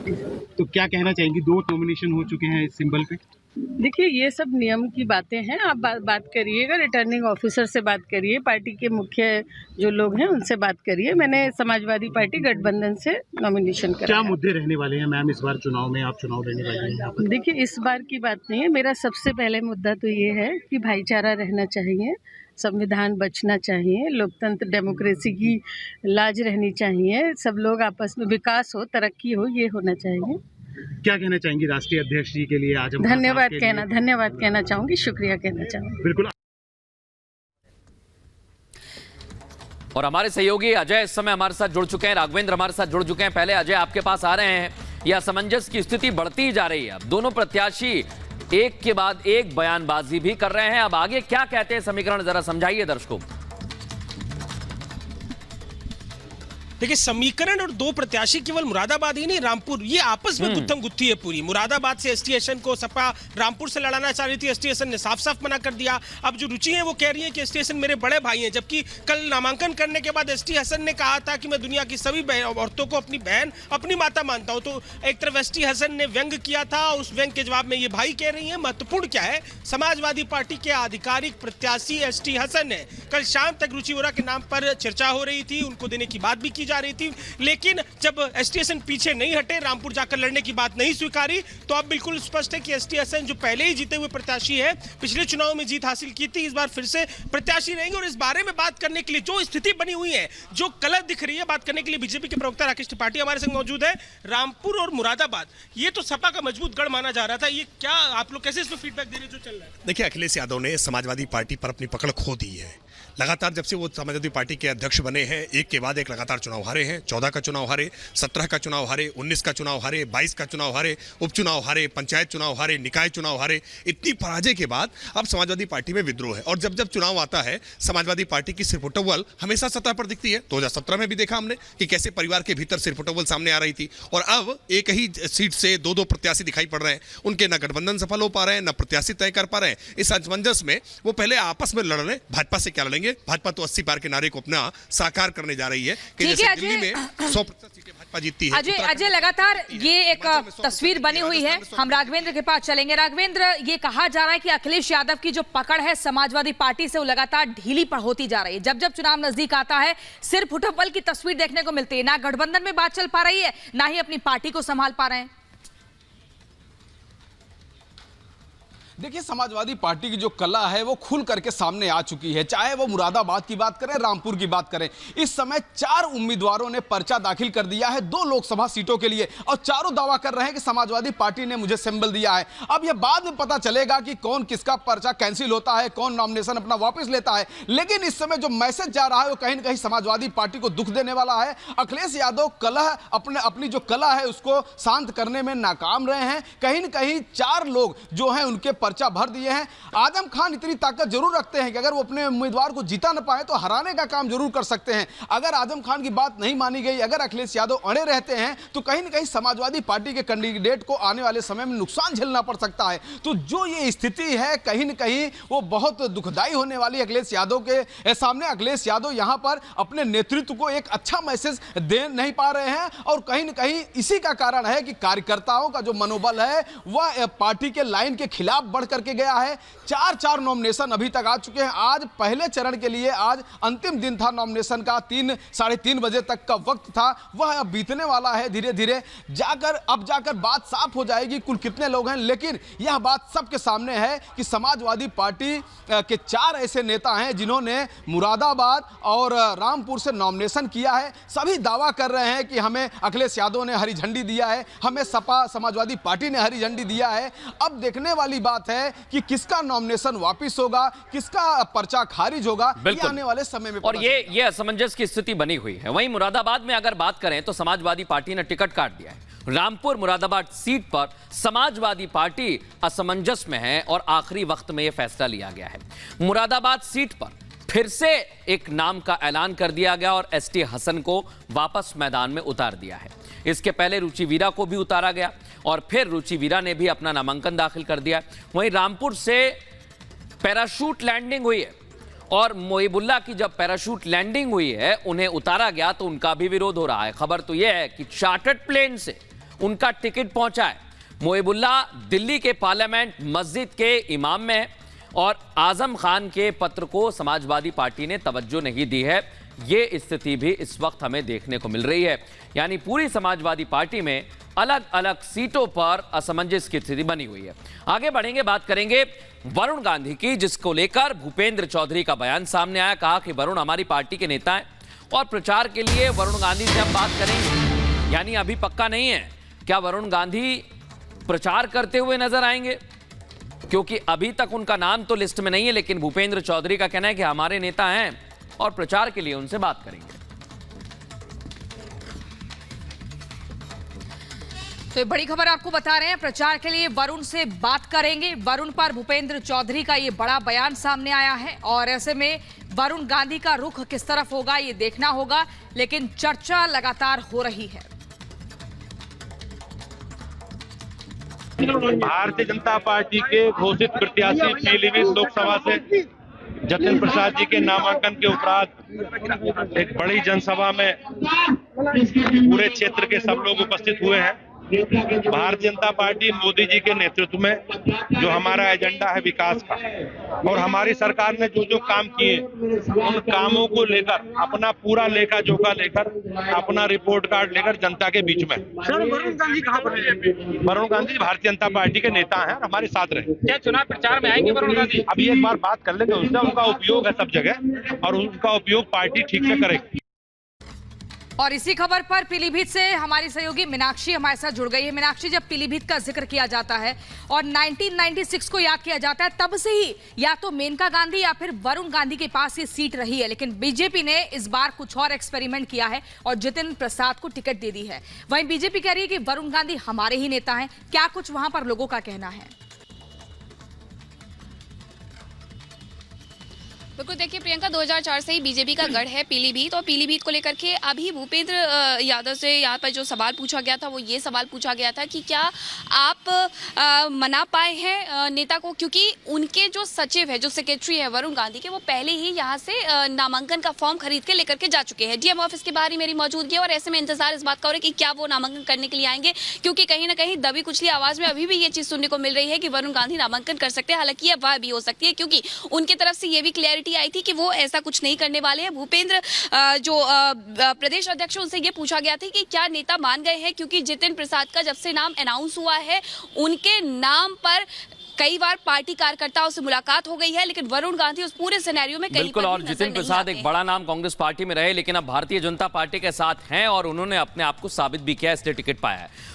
तो क्या कहना चाहेंगी, 2 नॉमिनेशन हो चुके हैं इस सिंबल पे? देखिए, ये सब नियम की बातें हैं। आप बात करिएगा, रिटर्निंग ऑफिसर से बात करिए, पार्टी के मुख्य जो लोग हैं उनसे बात करिए। मैंने समाजवादी पार्टी गठबंधन से नॉमिनेशन कराया। क्या मुद्दे रहने वाले हैं मैम इस बार चुनाव में, आप चुनाव लड़ने वाले हैं यहाँ पर? देखिए, इस बार की बात नहीं है। मेरा सबसे पहले मुद्दा तो ये है कि भाईचारा रहना चाहिए, संविधान बचना चाहिए, लोकतंत्र डेमोक्रेसी की लाज रहनी चाहिए, सब लोग आपस में विकास हो, तरक्की हो, ये होना चाहिए। क्या कहना चाहेंगी राष्ट्रीय अध्यक्ष जी के लिए आज? धन्यवाद कहना चाहूँगी, शुक्रिया कहना चाहूँगी। बिल्कुल। और हमारे सहयोगी अजय इस समय हमारे साथ जुड़ चुके हैं, राघवेंद्र हमारे साथ जुड़ चुके हैं। पहले अजय आपके पास आ रहे हैं, यह असमंजस की स्थिति बढ़ती ही जा रही है। अब दोनों प्रत्याशी एक के बाद एक बयानबाजी भी कर रहे हैं। अब आगे क्या कहते हैं समीकरण, जरा समझाइए दर्शकों। देखिए, समीकरण और 2 प्रत्याशी केवल मुरादाबाद ही नहीं, रामपुर, ये आपस में गुत्थम गुत्थी है पूरी। मुरादाबाद से एसटी हसन को सपा रामपुर से लड़ाना चाह रही थी, एसटी हसन ने साफ साफ मना कर दिया। अब जो रुचि है वो कह रही है कि एसटी हसन मेरे बड़े भाई हैं, जबकि कल नामांकन करने के बाद एसटी हसन ने कहा था कि मैं दुनिया की सभी औरतों को अपनी बहन, अपनी माता मानता हूं। तो एक तरफ एसटी हसन ने व्यंग किया था, उस व्यंग के जवाब में ये भाई कह रही है। महत्वपूर्ण क्या है, समाजवादी पार्टी के आधिकारिक प्रत्याशी एसटी हसन है। कल शाम तक रुचि वोरा के नाम पर चर्चा हो रही थी, उनको देने की बात भी की जा रही थी, लेकिन जब एसटी हसन पीछे नहीं हटे, रामपुर जाकर लड़ने की बात नहीं स्वीकारी, तो अब बिल्कुल स्पष्ट है कि एसटी हसन जो पहले ही जीते हुए प्रत्याशी है, पिछले चुनाव में जीत हासिल की थी, इस बार फिर से प्रत्याशी रहेंगे। और इस बारे में बात करने के लिए जो स्थिति बनी हुई है, जो कलह दिख रही है, बात करने के लिए बीजेपी के प्रवक्ता राकेश त्रिपाठी हमारे संग मौजूद है। रामपुर और मुरादाबाद, ये तो सपा का मजबूत गढ़ माना जा रहा था, ये क्या आप लोग कैसे इसमें फीडबैक दे रहे हैं जो चल रहा है? देखिए, अखिलेश यादव ने समाजवादी पार्टी पर अपनी पकड़ खो दी है। लगातार जब से वो समाजवादी पार्टी के अध्यक्ष बने हैं, एक के बाद एक लगातार चुनाव हारे हैं। 14 का चुनाव हारे, 17 का चुनाव हारे, 19 का चुनाव हारे, 22 का चुनाव हारे, उपचुनाव हारे, पंचायत चुनाव हारे, निकाय चुनाव हारे। इतनी पराजय के बाद अब समाजवादी पार्टी में विद्रोह है। और जब जब चुनाव आता है, समाजवादी पार्टी की सिरपुटव्वल हमेशा सतह पर दिखती है। 2017 में भी देखा हमने कि कैसे परिवार के भीतर सिरपुटव्वल सामने आ रही थी। और अब एक ही सीट से 2-2 प्रत्याशी दिखाई पड़ रहे हैं। उनके न गठबंधन सफल हो पा रहे हैं, न प्रत्याशी तय कर पा रहे हैं। इस असमंजस में वो पहले आपस में लड़ रहे हैं, भाजपा से क्या लड़ेंगे। भाजपा तो 80 पार के नारे को अपना साकार करने जा रही है कि जैसे दिल्ली में 100% सीटें भाजपा जीतती है। अजय लगातार ये एक तस्वीर बनी हुई है। हम राघवेंद्र के पास चलेंगे। राघवेंद्र, ये कहा जा रहा है कि अखिलेश यादव की जो पकड़ है समाजवादी पार्टी से, वो लगातार ढीली होती जा रही है। जब जब चुनाव नजदीक आता है, सिर्फ उठपबल की तस्वीर देखने को मिलती है। ना गठबंधन में बात चल पा रही है, ना ही अपनी पार्टी को संभाल पा रहे हैं। देखिए, समाजवादी पार्टी की जो कला है वो खुल करके सामने आ चुकी है। चाहे वो मुरादाबाद की बात करें, रामपुर की बात करें, इस समय 4 उम्मीदवारों ने पर्चा दाखिल कर दिया है 2 लोकसभा सीटों के लिए, और चारों दावा कर रहे हैं कि समाजवादी पार्टी ने मुझे सिंबल दिया है। अब यह बाद में पता चलेगा कि कौन किसका पर्चा कैंसिल होता है, कौन नॉमिनेशन अपना वापस लेता है। लेकिन इस समय जो मैसेज जा रहा है वो कहीं ना कहीं समाजवादी पार्टी को दुख देने वाला है। अखिलेश यादव कलह अपनी जो कला है उसको शांत करने में नाकाम रहे हैं। कहीं ना कहीं 4 लोग जो हैं उनके पर्चा भर दिए हैं। आजम खान इतनी ताकत जरूर रखते हैं कि अगर वो अपने उम्मीदवार को जीता न पाए तो हराने का काम जरूर कर सकते हैं। अगर आजम खान की बात नहीं मानी गई, अगर अखिलेश यादव अड़े रहते हैं, तो कहीं ना कहीं समाजवादी पार्टी के कैंडिडेट को आने वाले समय में नुकसान झेलना पड़ सकता है। तो जो ये स्थिति है, कहीं ना कहीं वो बहुत दुखदाई होने वाली है अखिलेश यादव के सामने। अखिलेश यादव यहां पर अपने नेतृत्व को एक अच्छा मैसेज दे नहीं पा रहे हैं, और कहीं ना कहीं इसी का कारण है कि कार्यकर्ताओं का जो मनोबल है वह पार्टी के लाइन के खिलाफ बढ़ करके गया है। 4 नॉमिनेशन अभी तक आ चुके हैं। आज पहले चरण के लिए आज अंतिम दिन था नॉमिनेशन का, 3 साढ़े 3 बजे तक का वक्त था, वह अब बीतने वाला है। धीरे धीरे अब जाकर बात साफ हो जाएगी कुल कितने लोग हैं। लेकिन यह बात सबके सामने है कि समाजवादी पार्टी के 4 ऐसे नेता हैं जिन्होंने मुरादाबाद और रामपुर से नॉमिनेशन किया है। सभी दावा कर रहे हैं कि हमें अखिलेश यादव ने हरी झंडी दिया है, हमें सपा समाजवादी पार्टी ने हरी झंडी दिया है। अब देखने वाली बात है कि किसका नॉमिनेशन वापस होगा, किसका पर्चा खारिज होगा, ये आने वाले समय में। और ये असमंजस की स्थिति बनी हुई है। वहीं मुरादाबाद में अगर बात करें तो समाजवादी पार्टी ने टिकट काट दिया है। रामपुर मुरादाबाद सीट पर समाजवादी पार्टी असमंजस में है और आखिरी वक्त में यह फैसला लिया गया है। मुरादाबाद सीट पर फिर से एक नाम का ऐलान कर दिया गया और एसटी हसन को वापस मैदान में उतार दिया है। इसके पहले रुचि वीरा को भी उतारा गया और फिर रुचि वीरा ने भी अपना नामांकन दाखिल कर दिया। वहीं रामपुर से पैराशूट लैंडिंग हुई है और मोहिबुल्ला की जब पैराशूट लैंडिंग हुई है, उन्हें उतारा गया तो उनका भी विरोध हो रहा है। खबर तो यह है कि चार्टर्ड प्लेन से उनका टिकट पहुंचा है। मोहिबुल्ला दिल्ली के पार्लियामेंट मस्जिद के इमाम में है और आजम खान के पत्र को समाजवादी पार्टी ने तवज्जो नहीं दी है। ये स्थिति भी इस वक्त हमें देखने को मिल रही है। यानी पूरी समाजवादी पार्टी में अलग अलग सीटों पर असमंजस की स्थिति बनी हुई है। आगे बढ़ेंगे, बात करेंगे वरुण गांधी की, जिसको लेकर भूपेंद्र चौधरी का बयान सामने आया। कहा कि वरुण हमारी पार्टी के नेता हैं और प्रचार के लिए वरुण गांधी से हम बात करेंगे। यानी अभी पक्का नहीं है क्या वरुण गांधी प्रचार करते हुए नजर आएंगे, क्योंकि अभी तक उनका नाम तो लिस्ट में नहीं है। लेकिन भूपेंद्र चौधरी का कहना है कि हमारे नेता हैं और प्रचार के लिए उनसे बात करेंगे। तो ये बड़ी खबर आपको बता रहे हैं, प्रचार के लिए वरुण से बात करेंगे। वरुण पर भूपेंद्र चौधरी का ये बड़ा बयान सामने आया है और ऐसे में वरुण गांधी का रुख किस तरफ होगा ये देखना होगा, लेकिन चर्चा लगातार हो रही है। भारतीय जनता पार्टी के घोषित प्रत्याशी पीलीभीत लोकसभा से जतिन प्रसाद जी के नामांकन के उपरांत एक बड़ी जनसभा में पूरे क्षेत्र के सब लोग उपस्थित हुए हैं। भारतीय जनता पार्टी मोदी जी के नेतृत्व में जो हमारा एजेंडा है विकास का, और हमारी सरकार ने जो जो काम किए उन कामों को लेकर अपना पूरा लेखा जोखा लेकर अपना रिपोर्ट कार्ड लेकर जनता के बीच में। सर, वरुण गांधी कहाँ पर हैं? वरुण गांधी भारतीय जनता पार्टी के नेता हैं और हमारे साथ रहे। क्या चुनाव प्रचार में आएंगे वरुण गांधी? अभी एक बार बात कर लेंगे उनसे, उनका उपयोग है सब जगह और उनका उपयोग पार्टी ठीक से करेगी। और इसी खबर पर पीलीभीत से हमारी सहयोगी मीनाक्षी हमारे साथ जुड़ गई है। मीनाक्षी, जब पीलीभीत का जिक्र किया जाता है और 1996 को याद किया जाता है, तब से ही या तो मेनका गांधी या फिर वरुण गांधी के पास ये सीट रही है। लेकिन बीजेपी ने इस बार कुछ और एक्सपेरिमेंट किया है और जतिन प्रसाद को टिकट दे दी है। वहीं बीजेपी कह रही है कि वरुण गांधी हमारे ही नेता हैं। क्या कुछ वहां पर लोगों का कहना है? बिल्कुल, देखिए प्रियंका, 2004 से ही बीजेपी का गढ़ है पीलीभीत, और पीलीभीत को लेकर के अभी भूपेंद्र यादव से यहाँ पर जो सवाल पूछा गया था वो ये सवाल पूछा गया था कि क्या आप मना पाए हैं नेता को, क्योंकि उनके जो सचिव है, जो सेक्रेटरी है वरुण गांधी के, वो पहले ही यहाँ से नामांकन का फॉर्म खरीद के लेकर के जा चुके हैं। डीएम ऑफिस के बाहर ही मेरी मौजूदगी है और ऐसे में इंतजार इस बात का हो रहा है कि क्या वो नामांकन करने के लिए आएंगे, क्योंकि कहीं ना कहीं दबी कुचली आवाज में अभी भी ये चीज सुनने को मिल रही है कि वरुण गांधी नामांकन कर सकते हैं। हालांकि ये अफवाह भी हो सकती है, क्योंकि उनकी तरफ से ये भी क्लैरिटी आई थी कि वो ऐसा कुछ नहीं करने वाले हैं। भूपेंद्र जो प्रदेश अध्यक्ष, उनसे ये पूछा गया था कि क्या नेता मान गए हैं, क्योंकि जतिन प्रसाद का जब से नाम अनाउंस हुआ है उनके नाम पर कई बार पार्टी कार्यकर्ताओं से मुलाकात हो गई है, लेकिन वरुण गांधी उस पूरे सिनेरियो में कहीं बिल्कुल, और जतिन प्रसाद एक बड़ा नाम कांग्रेस पार्टी में रहे, लेकिन अब भारतीय जनता पार्टी के साथ हैं और उन्होंने अपने आप को साबित भी किया, इसलिए टिकट पाया है।